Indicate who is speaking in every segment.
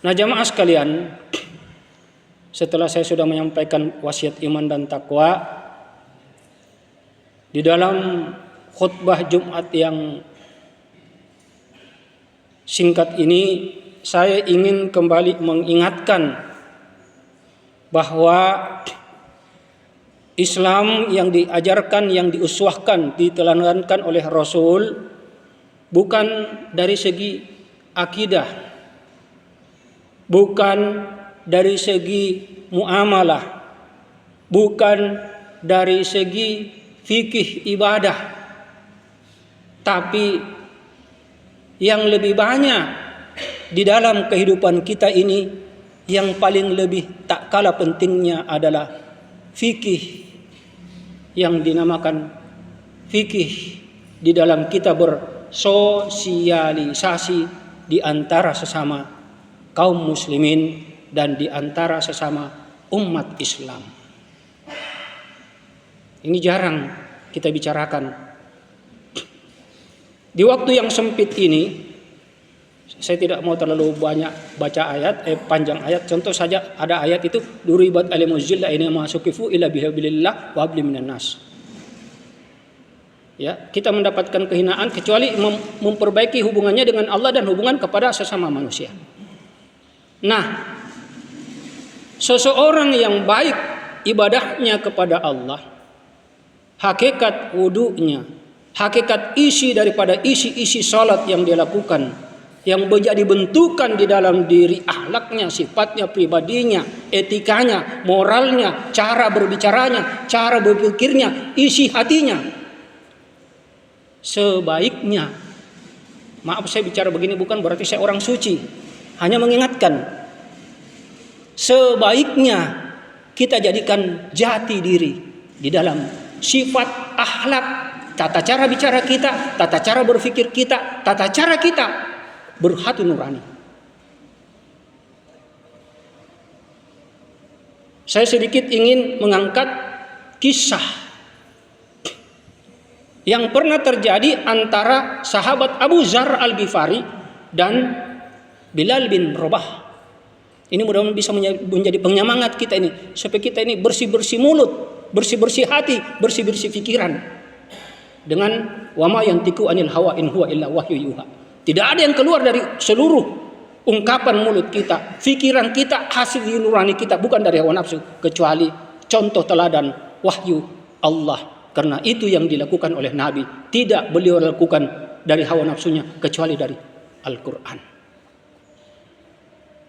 Speaker 1: Nah, jamaah sekalian, setelah saya sudah menyampaikan wasiat iman dan takwa, di dalam khutbah Jumat yang singkat ini saya ingin kembali mengingatkan bahwa Islam yang diajarkan, yang diuswahkan, diteladangkan oleh Rasul bukan dari segi akidah, bukan dari segi muamalah, bukan dari segi fikih ibadah, tapi yang lebih banyak di dalam kehidupan kita ini, yang paling lebih tak kalah pentingnya adalah fikih yang dinamakan fikih di dalam kita bersosialisasi di antara sesama kaum muslimin dan di antara sesama umat Islam. Ini jarang kita bicarakan. Di waktu yang sempit ini, saya tidak mau terlalu banyak baca ayat, panjang ayat. Contoh saja ada ayat itu, duribat alimuz zilla ini masukifu ila bihabilillah wa habli minan nas. Ya, kita mendapatkan kehinaan kecuali memperbaiki hubungannya dengan Allah dan hubungan kepada sesama manusia. Nah, seseorang yang baik ibadahnya kepada Allah, hakikat wudunya, hakikat isi daripada isi-isi salat yang dia lakukan, yang menjadi bentukan di dalam diri, akhlaknya, sifatnya, pribadinya, etikanya, moralnya, cara berbicaranya, cara berpikirnya, isi hatinya, sebaiknya, maaf saya bicara begini bukan berarti saya orang suci, hanya mengingatkan, sebaiknya kita jadikan jati diri di dalam sifat, akhlak, tata cara bicara kita, tata cara berpikir kita, tata cara kita berhati nurani. Saya sedikit ingin mengangkat kisah yang pernah terjadi antara sahabat Abu Dzar Al-Ghifari dan Bilal bin Rabah. Ini mudah-mudahan bisa menjadi penyemangat kita ini, supaya kita ini bersih-bersih mulut, bersih-bersih hati, bersih-bersih pikiran dengan wama yantiqu anil hawa in huwa illa wahyu yuha. Tidak ada yang keluar dari seluruh ungkapan mulut kita, pikiran kita, hasil nurani kita, bukan dari hawa nafsu, kecuali contoh teladan wahyu Allah. Karena itu yang dilakukan oleh Nabi. Tidak beliau lakukan dari hawa nafsunya, kecuali dari Al-Quran.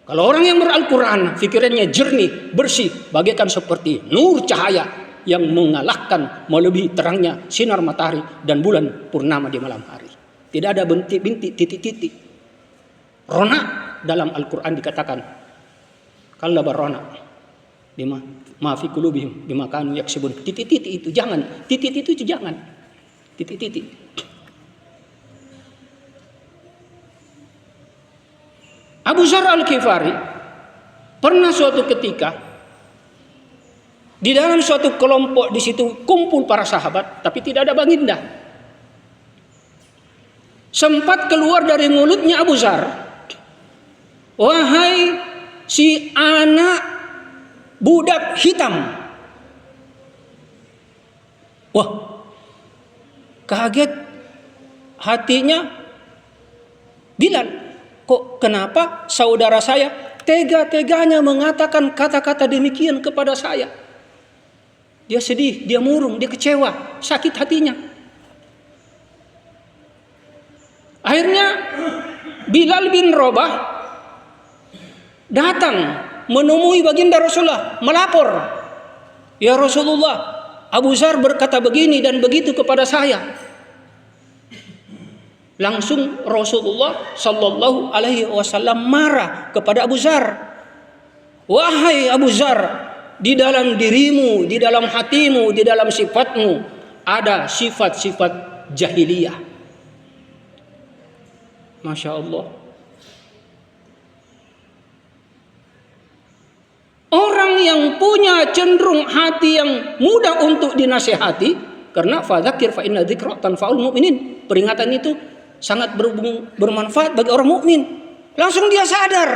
Speaker 1: Kalau orang yang ber-Al-Quran, pikirannya jernih, bersih, bagaikan seperti nur cahaya yang mengalahkan melebihi terangnya sinar matahari dan bulan purnama di malam hari. Tidak ada bintik-bintik, titik-titik. Rona dalam Al-Quran dikatakan, kalla barona bima ma fi qulubihim bima kanu yaksubun. Titik-titik itu jangan, titik-titik itu jangan. Titik-titik. Abu Dzar Al-Ghifari pernah suatu ketika di dalam suatu kelompok, di situ kumpul para sahabat, tapi tidak ada baginda. Sempat keluar dari mulutnya Abu Dzar, wahai si anak budak hitam. Wah, kaget hatinya Bilal. Kok kenapa saudara saya tega-teganya mengatakan kata-kata demikian kepada saya? Dia sedih, dia murung, dia kecewa, sakit hatinya. Akhirnya Bilal bin Rabah datang menemui baginda Rasulullah, melapor, ya Rasulullah, Abu Dzar berkata begini dan begitu kepada saya. Langsung Rasulullah Sallallahu Alaihi Wasallam marah kepada Abu Dzar. Wahai Abu Dzar, di dalam dirimu, di dalam hatimu, di dalam sifatmu ada sifat-sifat jahiliyah. Masya Allah. Orang yang punya cenderung hati yang mudah untuk dinasihati, karena fadzakir fa inna dzikra tanfa'ul mu'minin. Peringatan itu sangat bermanfaat bagi orang mukmin. Langsung dia sadar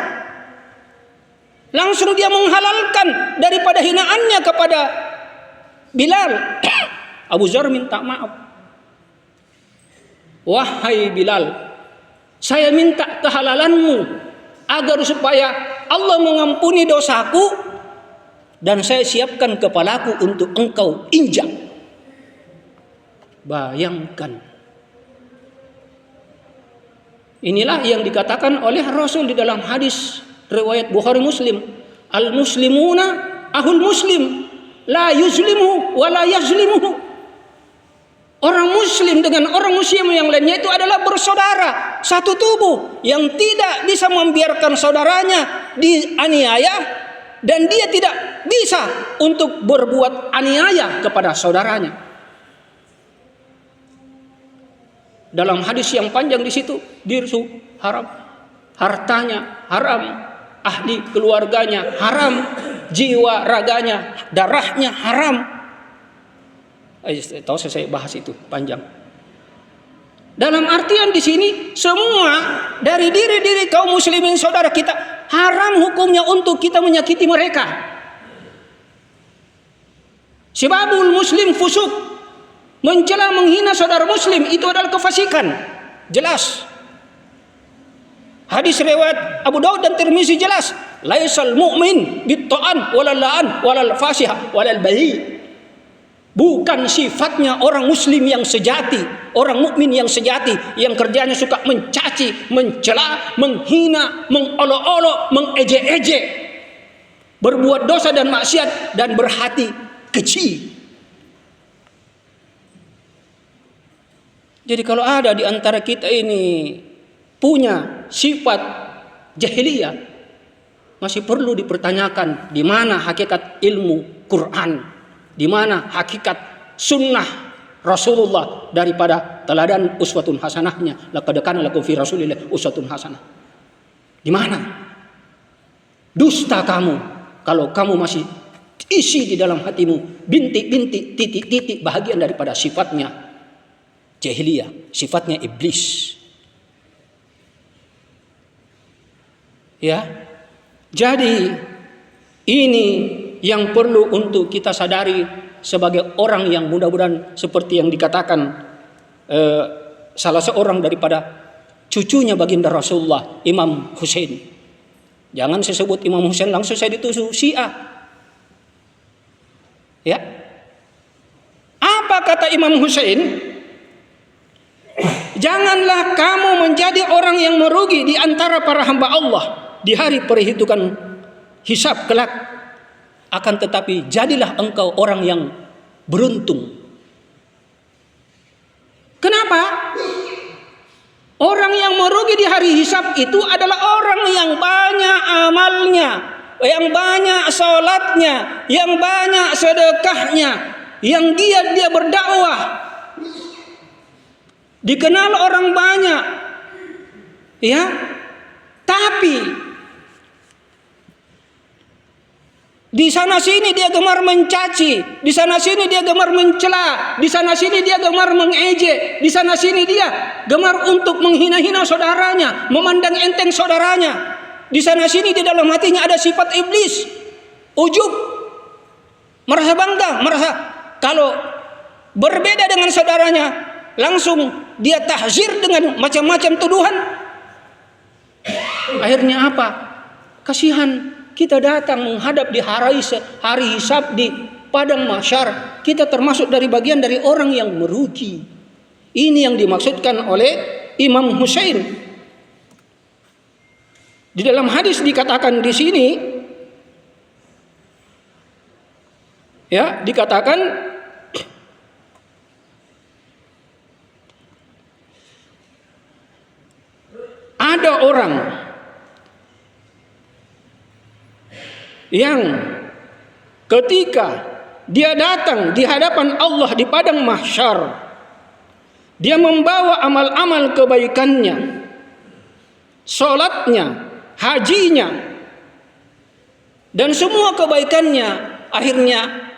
Speaker 1: Langsung dia menghalalkan daripada hinaannya kepada Bilal. Abu Dzar minta maaf. Wahai Bilal, saya minta kehalalanmu agar supaya Allah mengampuni dosaku dan saya siapkan kepalaku untuk engkau injak. Bayangkan. Inilah yang dikatakan oleh Rasul di dalam hadis riwayat Bukhari Muslim. Al-muslimuna ahul muslim, la yuzlimu wa la yazlimuhu. Orang muslim dengan orang muslim yang lainnya itu adalah bersaudara, satu tubuh, yang tidak bisa membiarkan saudaranya dianiaya dan dia tidak bisa untuk berbuat aniaya kepada saudaranya. Dalam hadis yang panjang di situ, dirsu haram, hartanya haram, ahli keluarganya haram, jiwa raganya, darahnya haram. Tahu saya bahas itu panjang. Dalam artian di sini semua dari diri kaum muslimin saudara kita haram hukumnya untuk kita menyakiti mereka. Sibabul muslim fusuk, mencela menghina saudara muslim itu adalah kefasikan. Jelas. Hadis riwayat Abu Daud dan Tirmizi jelas, laisal mu'min bit-ta'an walal la'an walal fasihah walal bahi. Bukan sifatnya orang muslim yang sejati, orang mukmin yang sejati, yang kerjanya suka mencaci, mencela, menghina, mengolok-olok, mengejek-ejek, berbuat dosa dan maksiat dan berhati kecil. Jadi kalau ada di antara kita ini punya sifat jahiliyah, masih perlu dipertanyakan di mana hakikat ilmu Quran, di mana hakikat sunnah Rasulullah daripada teladan uswatun hasanahnya. Laqad kana lakum fi Rasulillah uswatun hasanah. Di mana? Dusta kamu kalau kamu masih isi di dalam hatimu bintik-bintik, titik-titik bahagian daripada sifatnya jahiliyah, sifatnya iblis. Ya. Jadi ini yang perlu untuk kita sadari sebagai orang yang mudah-mudahan seperti yang dikatakan salah seorang daripada cucunya baginda Rasulullah, Imam Husain. Jangan saya sebut Imam Husain langsung saya dituduh Syiah. Ya. Apa kata Imam Husain? Janganlah kamu menjadi orang yang merugi di antara para hamba Allah di hari perhitungan hisab kelak. Akan tetapi jadilah engkau orang yang beruntung. Kenapa? Orang yang merugi di hari hisab itu adalah orang yang banyak amalnya, yang banyak salatnya, yang banyak sedekahnya, yang giat dia berdakwah, dikenal orang banyak, ya, tapi di sana sini dia gemar mencaci, di sana sini dia gemar mencela, di sana sini dia gemar mengejek, di sana sini dia gemar untuk menghina-hina saudaranya, memandang enteng saudaranya. Di sana sini di dalam hatinya ada sifat iblis, ujub, merasa bangga, merasa kalau berbeda dengan saudaranya, langsung dia tahzir dengan macam-macam tuduhan. Akhirnya apa? Kasihan. Kita datang menghadap di hari hisab di padang mahsyar, kita termasuk dari bagian dari orang yang merugi. Ini yang dimaksudkan oleh Imam Husain. Di dalam hadis dikatakan di sini, ya, dikatakan ada orang yang ketika dia datang di hadapan Allah di padang mahsyar, dia membawa amal-amal kebaikannya, salatnya, hajinya, dan semua kebaikannya akhirnya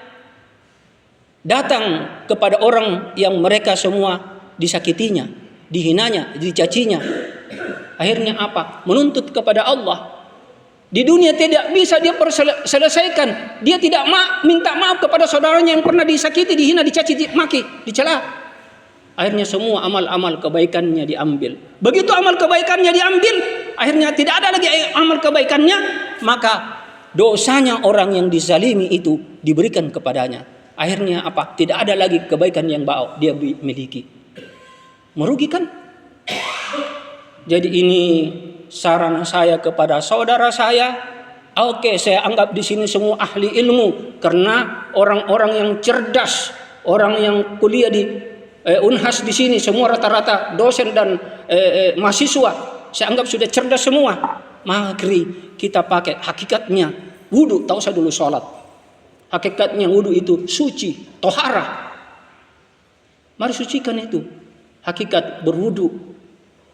Speaker 1: datang kepada orang yang mereka semua disakitinya, dihinanya, dicacinya. Akhirnya apa? Menuntut kepada Allah. Di dunia tidak bisa dia selesaikan. Dia tidak minta maaf kepada saudaranya yang pernah disakiti, dihina, dicaci, maki, dicela. Akhirnya semua amal-amal kebaikannya diambil. Begitu amal kebaikannya diambil, akhirnya tidak ada lagi amal kebaikannya, maka dosanya orang yang dizalimi itu diberikan kepadanya. Akhirnya apa? Tidak ada lagi kebaikan yang dia miliki. Merugikan. Jadi ini saran saya kepada saudara saya. Oke, saya anggap di sini semua ahli ilmu karena orang-orang yang cerdas, orang yang kuliah di Unhas di sini semua rata-rata dosen dan mahasiswa. Saya anggap sudah cerdas semua. Mari kita pakai hakikatnya wudu. Tahu saya dulu sholat. Hakikatnya wudu itu suci, tohara. Mari sucikan itu. Hakikat berwudu.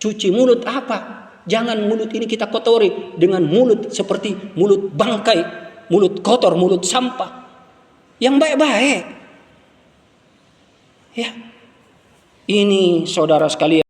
Speaker 1: Cuci mulut apa? Jangan mulut ini kita kotori dengan mulut seperti mulut bangkai, mulut kotor, mulut sampah. Yang baik-baik. Ya. Ini saudara sekalian.